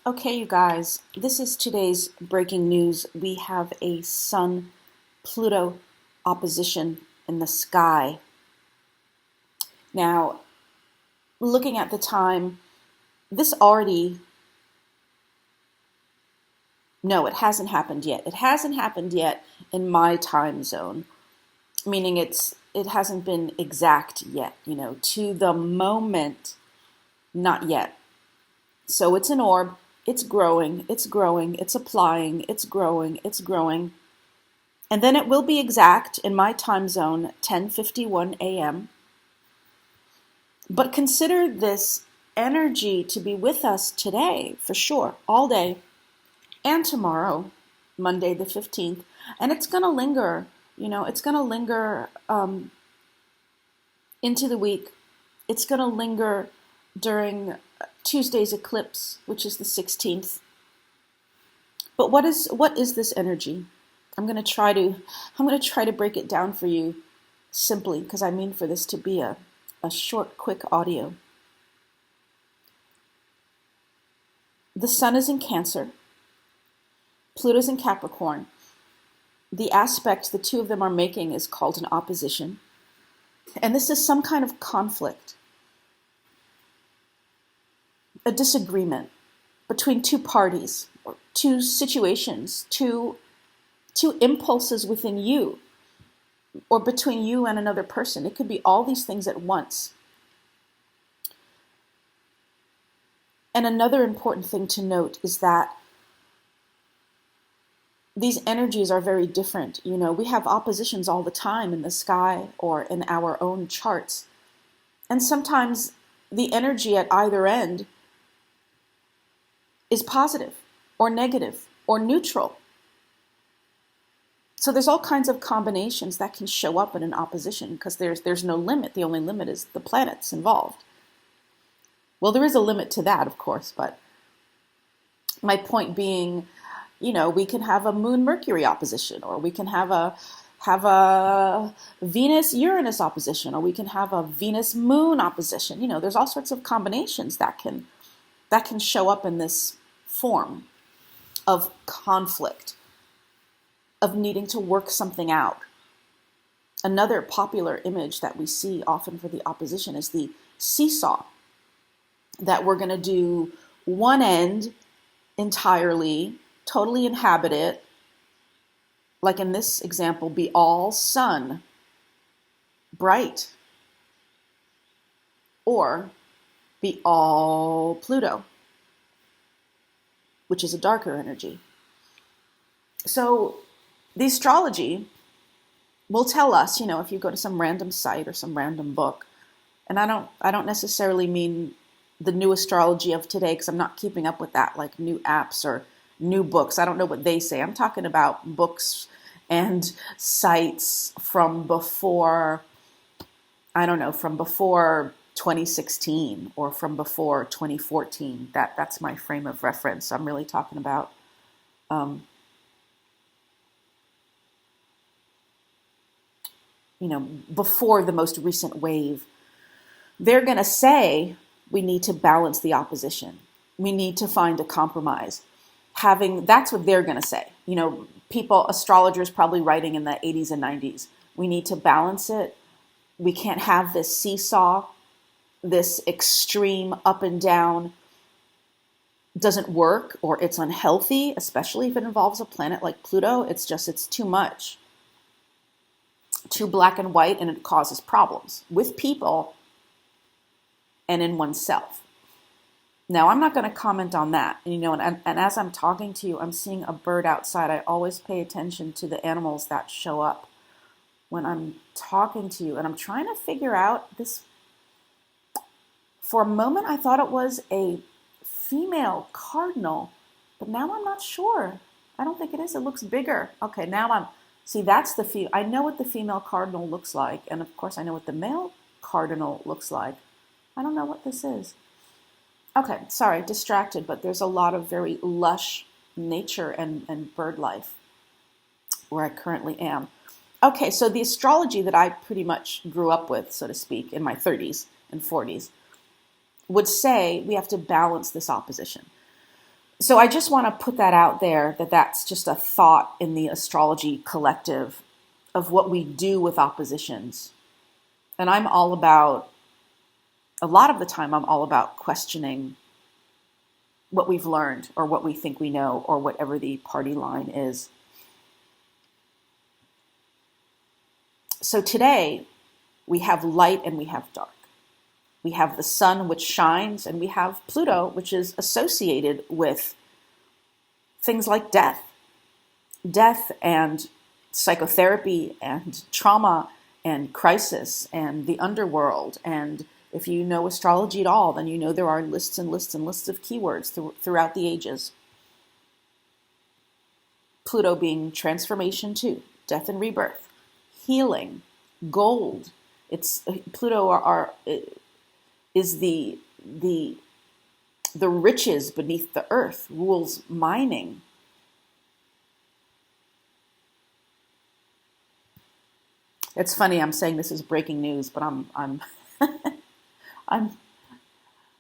Okay, you guys, this is today's breaking news. We have a Sun Pluto opposition in the sky. Now, looking at the time, this already, no, it hasn't happened yet. It hasn't happened yet in my time zone, meaning it hasn't been exact yet, to the moment, not yet. So it's an orb, it's growing, it's applying, it's growing, it's growing. And then it will be exact in my time zone, 10:51 a.m. But consider this energy to be with us today, for sure, all day, and tomorrow, Monday the 15th. And it's going to linger, it's going to linger into the week. It's going to linger during Tuesday's eclipse, which is the 16th. But what is this energy? I'm going to try to break it down for you simply, because I mean for this to be a short, quick audio. The sun is in Cancer. Pluto's in Capricorn. The aspect the two of them are making is called an opposition. And this is some kind of conflict, a disagreement between two parties, or two situations, two impulses within you, or between you and another person. It could be all these things at once. And another important thing to note is that these energies are very different. We have oppositions all the time in the sky or in our own charts. And sometimes the energy at either end is positive or negative or neutral. So there's all kinds of combinations that can show up in an opposition because there's no limit. The only limit is the planets involved. Well, there is a limit to that, of course, but my point being, we can have a Moon-Mercury opposition, or we can have a Venus-Uranus opposition, or we can have a Venus-Moon opposition. There's all sorts of combinations that can show up in this form of conflict, of needing to work something out. Another popular image that we see often for the opposition is the seesaw, that we're going to do one end entirely, totally inhabit it, like in this example, be all sun, bright, or be all Pluto, which is a darker energy. So the astrology will tell us, if you go to some random site or some random book, and I don't necessarily mean the new astrology of today, because I'm not keeping up with that, like new apps or new books. I don't know what they say. I'm talking about books and sites from before, from before 2016 or from before 2014. That's my frame of reference. I'm really talking about before the most recent wave. They're going to say we need to balance the opposition. We need to find a compromise. That's what they're going to say. Astrologers probably writing in the 80s and 90s. We need to balance it. We can't have this seesaw, this extreme up and down. Doesn't work, or it's unhealthy, especially if it involves a planet like Pluto. It's too much. Too black and white, and it causes problems with people and in oneself. Now, I'm not going to comment on that. And as I'm talking to you, I'm seeing a bird outside. I always pay attention to the animals that show up when I'm talking to you. And I'm trying to figure out this. For a moment, I thought it was a female cardinal, but now I'm not sure. I don't think it is. It looks bigger. Okay, that's I know what the female cardinal looks like. And of course, I know what the male cardinal looks like. I don't know what this is. Okay, sorry, distracted, but there's a lot of very lush nature and bird life where I currently am. Okay, so the astrology that I pretty much grew up with, so to speak, in my 30s and 40s, would say we have to balance this opposition. So I just want to put that out there, that that's just a thought in the astrology collective of what we do with oppositions. And I'm all about, a lot of the time, I'm all about questioning what we've learned or what we think we know or whatever the party line is. So today we have light and we have dark. We have the sun, which shines, and we have Pluto, which is associated with things like death and psychotherapy and trauma and crisis and the underworld. And if you know astrology at all, then you know there are lists and lists and lists of keywords throughout the ages. Pluto being transformation too, death and rebirth, healing, gold. It's Pluto is the riches beneath the earth, rules mining. It's funny, I'm saying this is breaking news, but I'm I'm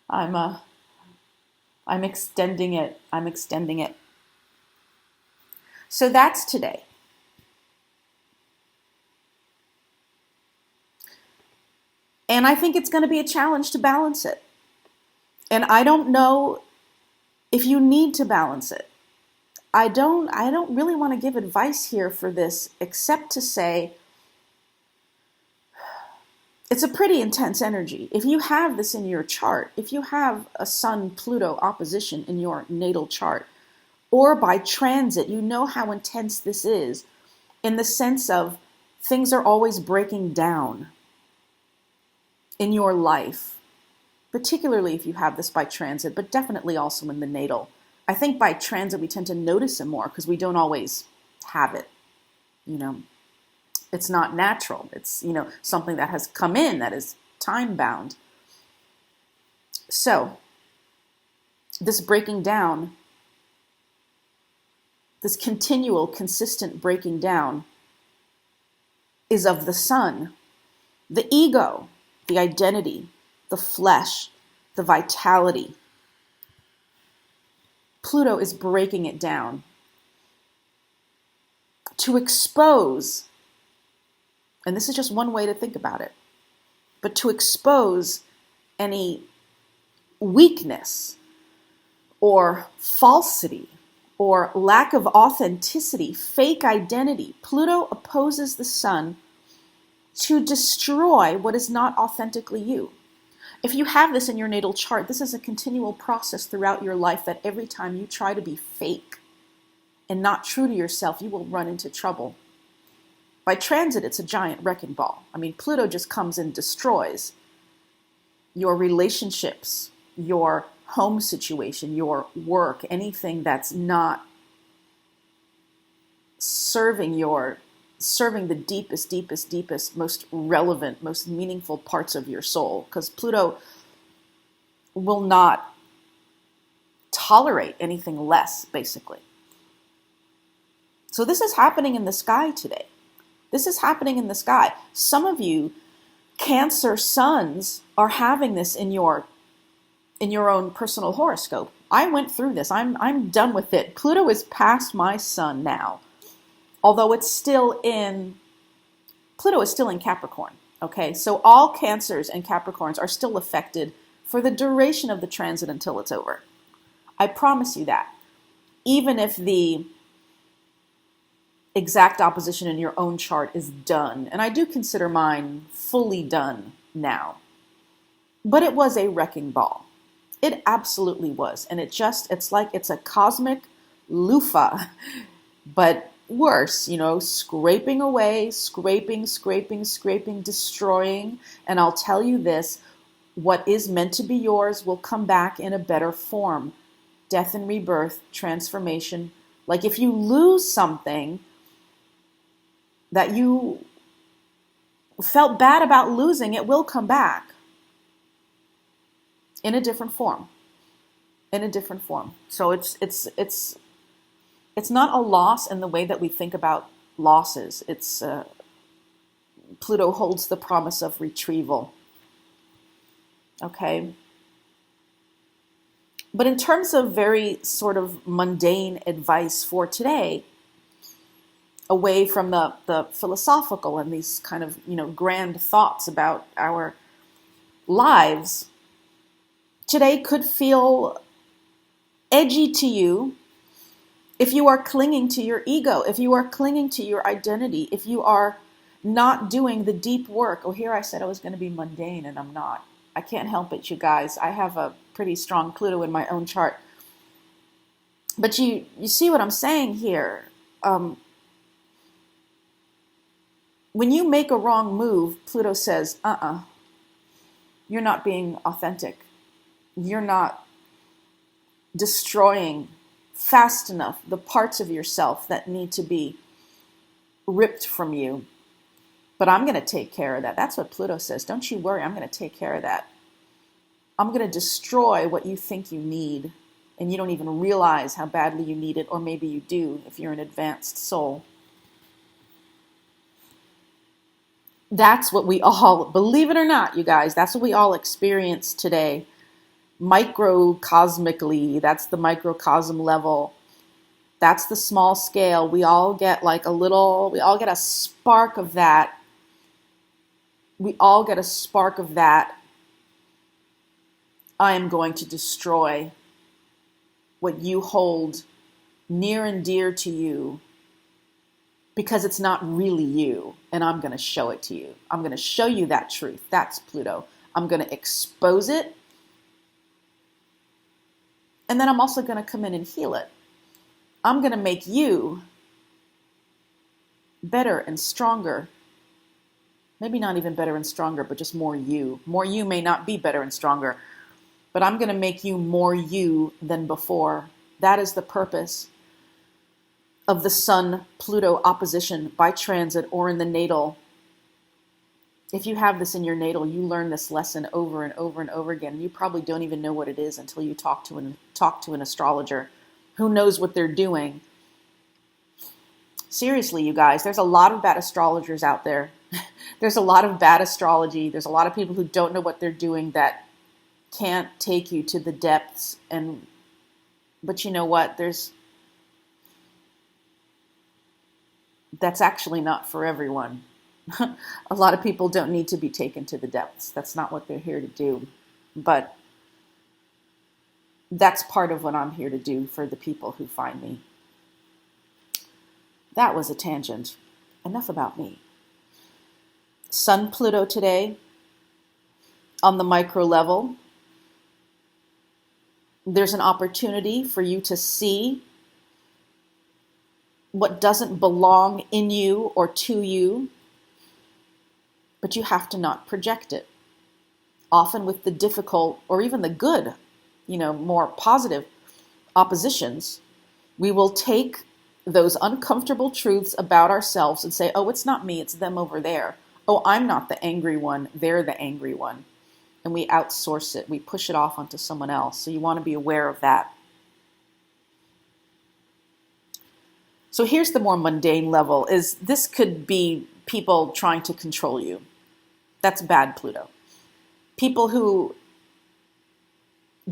I'm extending it. I'm extending it. So that's today. And I think it's going to be a challenge to balance it. And I don't know if you need to balance it. I don't really want to give advice here for this, except to say it's a pretty intense energy. If you have this in your chart, if you have a Sun Pluto opposition in your natal chart, or by transit, you know how intense this is, in the sense of things are always breaking down in your life, particularly if you have this by transit, but definitely also in the natal. I think by transit we tend to notice it more because we don't always have it. It's not natural. It's, something that has come in that is time bound. So this breaking down, this continual, consistent breaking down is of the sun, the ego, the identity, the flesh, the vitality. Pluto is breaking it down to expose, and this is just one way to think about it, but to expose any weakness or falsity or lack of authenticity, fake identity. Pluto opposes the sun to destroy what is not authentically you. If you have this in your natal chart, this is a continual process throughout your life that every time you try to be fake and not true to yourself, you will run into trouble. By transit, it's a giant wrecking ball. Pluto just comes and destroys your relationships, your home situation, your work, anything that's not serving the deepest, most relevant, most meaningful parts of your soul. Because Pluto will not tolerate anything less, basically. So this is happening in the sky today. This is happening in the sky. Some of you Cancer suns are having this in your own personal horoscope. I went through this. I'm done with it. Pluto is past my sun now. Although Pluto is still in Capricorn. Okay, so all Cancers and Capricorns are still affected for the duration of the transit until it's over. I promise you that. Even if the exact opposition in your own chart is done, and I do consider mine fully done now, but it was a wrecking ball. It absolutely was. And it's like it's a cosmic loofah, but worse, scraping away, scraping, destroying. And I'll tell you this, what is meant to be yours will come back in a better form. Death and rebirth, transformation. Like if you lose something that you felt bad about losing, it will come back in a different form. So it's not a loss in the way that we think about losses. It's Pluto holds the promise of retrieval. Okay. But in terms of very sort of mundane advice for today, away from the philosophical and these kind of, grand thoughts about our lives, today could feel edgy to you if you are clinging to your ego, if you are clinging to your identity, if you are not doing the deep work. Oh, here I said I was going to be mundane and I'm not. I can't help it, you guys. I have a pretty strong Pluto in my own chart. But you see what I'm saying here. When you make a wrong move, Pluto says, you're not being authentic. You're not destroying fast enough the parts of yourself that need to be ripped from you. But I'm going to take care of that. That's what Pluto says. Don't you worry. I'm going to take care of that. I'm going to destroy what you think you need, and you don't even realize how badly you need it, or maybe you do if you're an advanced soul. That's what we all, believe it or not, you guys, that's what we all experience today. Microcosmically, that's the microcosm level. That's the small scale. We all get we all get a spark of that. We all get a spark of that. I am going to destroy what you hold near and dear to you, because it's not really you, and I'm going to show it to you. I'm going to show you that truth. That's Pluto. I'm going to expose it, and then I'm also going to come in and heal it. I'm going to make you better and stronger. Maybe not even better and stronger, but just more you. More you may not be better and stronger, but I'm going to make you more you than before. That is the purpose of the Sun Pluto opposition by transit or in the natal. If you have this in your natal, you learn this lesson over and over and over again. You probably don't even know what it is until you talk to an astrologer who knows what they're doing. Seriously, you guys, there's a lot of bad astrologers out there. There's a lot of bad astrology. There's a lot of people who don't know what they're doing that can't take you to the depths. But you know what? That's actually not for everyone. A lot of people don't need to be taken to the depths. That's not what they're here to do. But that's part of what I'm here to do for the people who find me. That was a tangent. Enough about me. Sun Pluto today on the micro level. There's an opportunity for you to see what doesn't belong in you or to you, but you have to not project it. Often with the difficult or even the good, more positive oppositions, we will take those uncomfortable truths about ourselves and say, oh, it's not me, it's them over there. Oh, I'm not the angry one, they're the angry one. And we outsource it, we push it off onto someone else. So you want to be aware of that. So here's the more mundane level, is this could be people trying to control you. That's bad Pluto. People who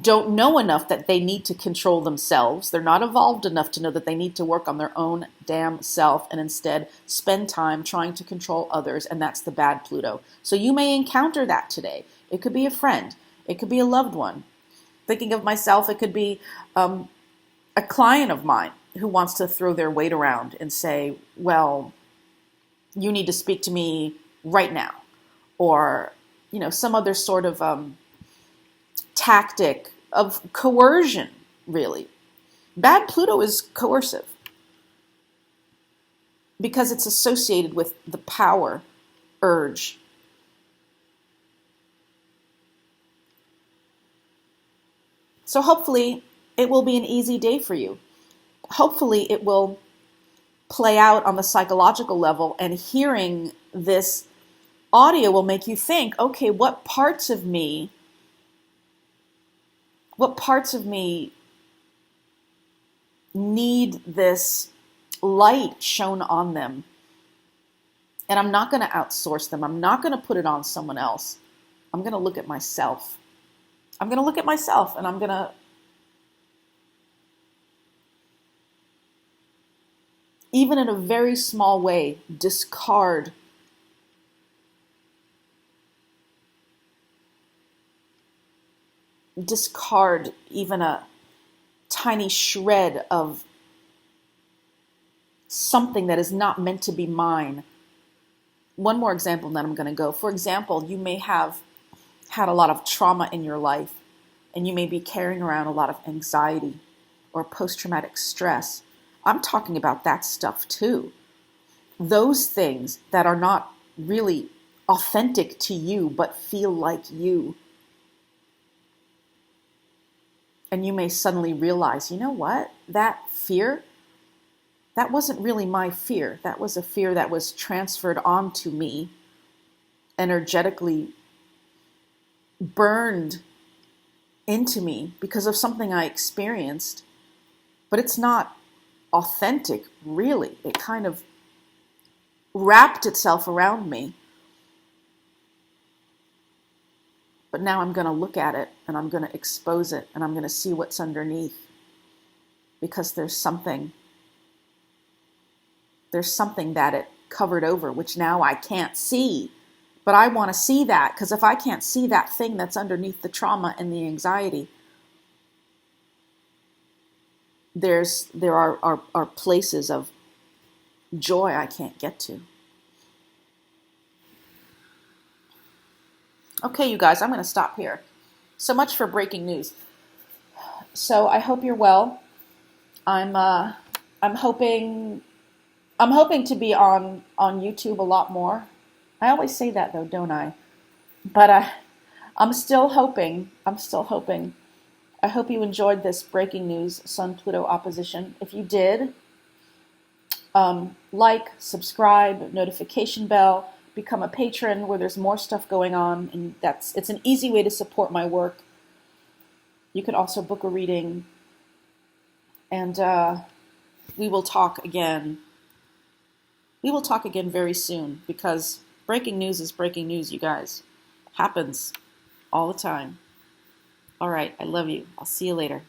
don't know enough that they need to control themselves. They're not evolved enough to know that they need to work on their own damn self and instead spend time trying to control others, and that's the bad Pluto. So you may encounter that today. It could be a friend. It could be a loved one. Thinking of myself, it could be a client of mine who wants to throw their weight around and say, well, you need to speak to me right now. Or, some other sort of tactic of coercion, really. Bad Pluto is coercive because it's associated with the power urge. So hopefully it will be an easy day for you. Hopefully it will play out on the psychological level, and hearing this audio will make you think, okay, what parts of me need this light shown on them? And I'm not going to outsource them. I'm not going to put it on someone else. I'm going to look at myself. I'm going to look at myself, and I'm going to even in a very small way, discard even a tiny shred of something that is not meant to be mine. One more example, and then I'm going to go. For example, you may have had a lot of trauma in your life, and you may be carrying around a lot of anxiety or post-traumatic stress. I'm talking about that stuff too. Those things that are not really authentic to you, but feel like you. And you may suddenly realize, you know what? That fear, that wasn't really my fear. That was a fear that was transferred onto me, energetically burned into me because of something I experienced. But it's not authentic, really. It kind of wrapped itself around me. But now I'm going to look at it and I'm going to expose it and I'm going to see what's underneath, because there's something that it covered over, which now I can't see. But I want to see that, because if I can't see that thing that's underneath the trauma and the anxiety, there are places of joy I can't get to. Okay, you guys, I'm going to stop here. So much for breaking news. So I hope you're well. I'm hoping to be on YouTube a lot more. I always say that though, don't I? But I'm still hoping. I hope you enjoyed this breaking news Sun Pluto opposition. If you did, like, subscribe, notification bell, become a patron where there's more stuff going on, and it's an easy way to support my work. You can also book a reading, and we will talk again. We will talk again very soon, because breaking news is breaking news, you guys. Happens all the time. All right, I love you. I'll see you later.